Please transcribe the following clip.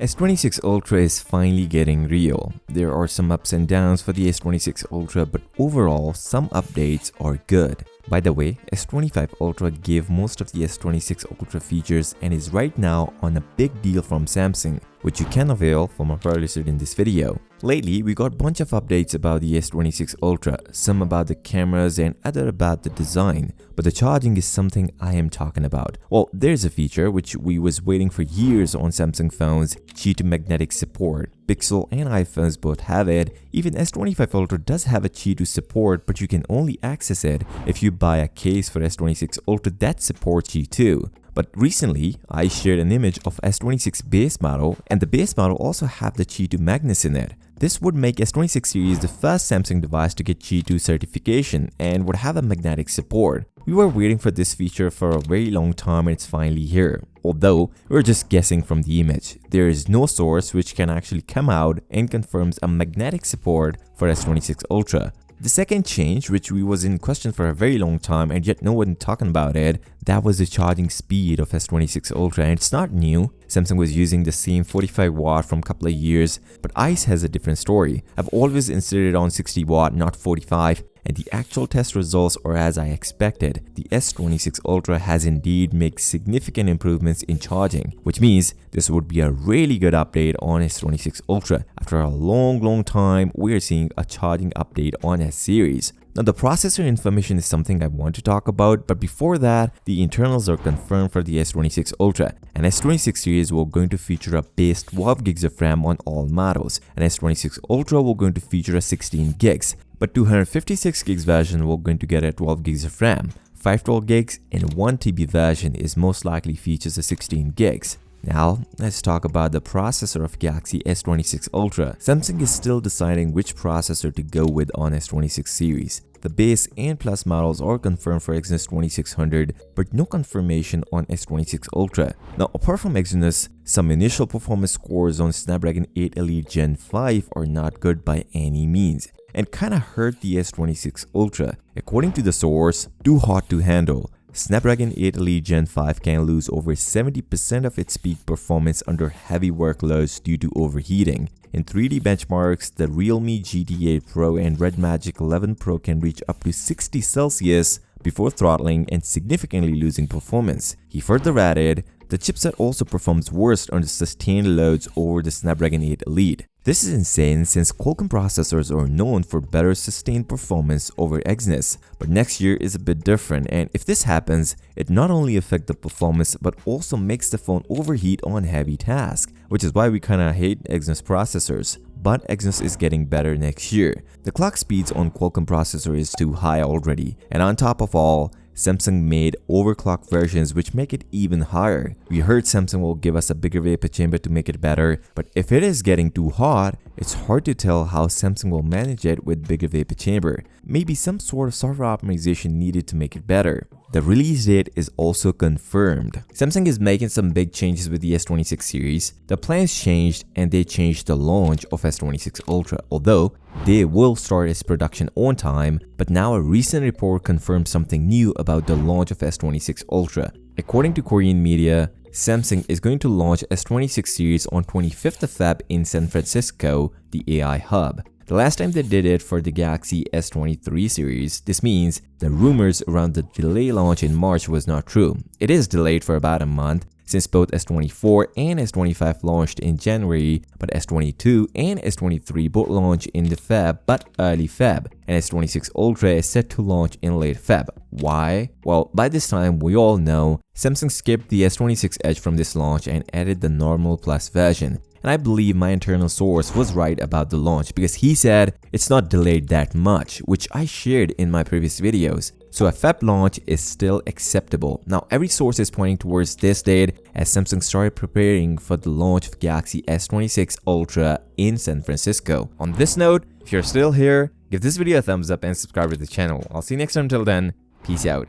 S26 Ultra is finally getting real. There are some ups and downs for the S26 Ultra, but overall, some updates are good. By the way, S25 Ultra gave most of the S26 Ultra features and is right now on a big deal from Samsung, which you can avail from our playlist in this video. Lately, we got a bunch of updates about the S26 Ultra, some about the cameras and other about the design, but the charging is something I am talking about. Well, there's a feature which we was waiting for years on Samsung phones, Qi to magnetic support. Pixel and iPhones both have it. Even S25 Ultra does have a Qi to support, but you can only access it if you buy a case for S26 Ultra that supports Qi too. But recently, I shared an image of S26 base model, and the base model also have the Qi 2 magnets in it. This would make S26 series the first Samsung device to get Qi 2 certification and would have a magnetic support. We were waiting for this feature for a very long time and it's finally here. Although, we're just guessing from the image. There is no source which can actually come out and confirms a magnetic support for S26 Ultra. The second change, which we was in question for a very long time and yet no one talking about it, that was the charging speed of S26 Ultra, and it's not new. Samsung was using the same 45 watt from a couple of years, but ICE has a different story. I've always insisted on 60 watt, not 45, and the actual test results are as I expected. The S26 Ultra has indeed made significant improvements in charging, which means this would be a really good update on S26 Ultra. After a long time, we are seeing a charging update on S series. Now, the processor information is something I want to talk about, but before that, the internals are confirmed for the S26 Ultra. An S26 series will going to feature a base 12 gigs of RAM on all models. An S26 Ultra will going to feature a 16 gigs, but 256 gigs version will going to get a 12 gigs of RAM. 512 gigs and 1 TB version is most likely features a 16 gigs. Now, let's talk about the processor of Galaxy S26 Ultra. Samsung is still deciding which processor to go with on S26 series. The base and plus models are confirmed for Exynos 2600, but no confirmation on S26 Ultra. Now, apart from Exynos, some initial performance scores on Snapdragon 8 Elite Gen 5 are not good by any means, and kinda hurt the S26 Ultra. According to the source, too hot to handle. Snapdragon 8 Elite Gen 5 can lose over 70% of its peak performance under heavy workloads due to overheating. In 3D benchmarks, the Realme GT8 Pro and Red Magic 11 Pro can reach up to 60 Celsius before throttling and significantly losing performance. He further added, the chipset also performs worse under sustained loads over the Snapdragon 8 Elite. This is insane since Qualcomm processors are known for better sustained performance over Exynos, but next year is a bit different, and if this happens, it not only affects the performance but also makes the phone overheat on heavy tasks, which is why we kinda hate Exynos processors. But Exynos is getting better next year. The clock speeds on Qualcomm processor is too high already, and on top of all, Samsung made overclock versions which make it even higher. We heard Samsung will give us a bigger vapor chamber to make it better, but if it is getting too hot, it's hard to tell how Samsung will manage it with bigger vapor chamber. Maybe some sort of software optimization needed to make it better. The release date is also confirmed. Samsung is making some big changes with the S26 series. The plans changed and they changed the launch of S26 Ultra, although they will start its production on time, but now a recent report confirmed something new about the launch of S26 Ultra. According to Korean media, Samsung is going to launch S26 series on 25th of Feb in San Francisco, the AI hub. The last time they did it for the Galaxy S23 series, this means the rumors around the delay launch in March was not true. It is delayed for about a month, since both S24 and S25 launched in January, but S22 and S23 both launch in the Feb but early Feb, and S26 Ultra is set to launch in late Feb. Why? Well, by this time we all know Samsung skipped the S26 Edge from this launch and added the normal plus version. And I believe my internal source was right about the launch because he said it's not delayed that much, which I shared in my previous videos. So a Feb launch is still acceptable. Now every source is pointing towards this date as Samsung started preparing for the launch of Galaxy S26 Ultra in San Francisco. On this note, if you're still here, give this video a thumbs up and subscribe to the channel. I'll see you next time. Till then, peace out.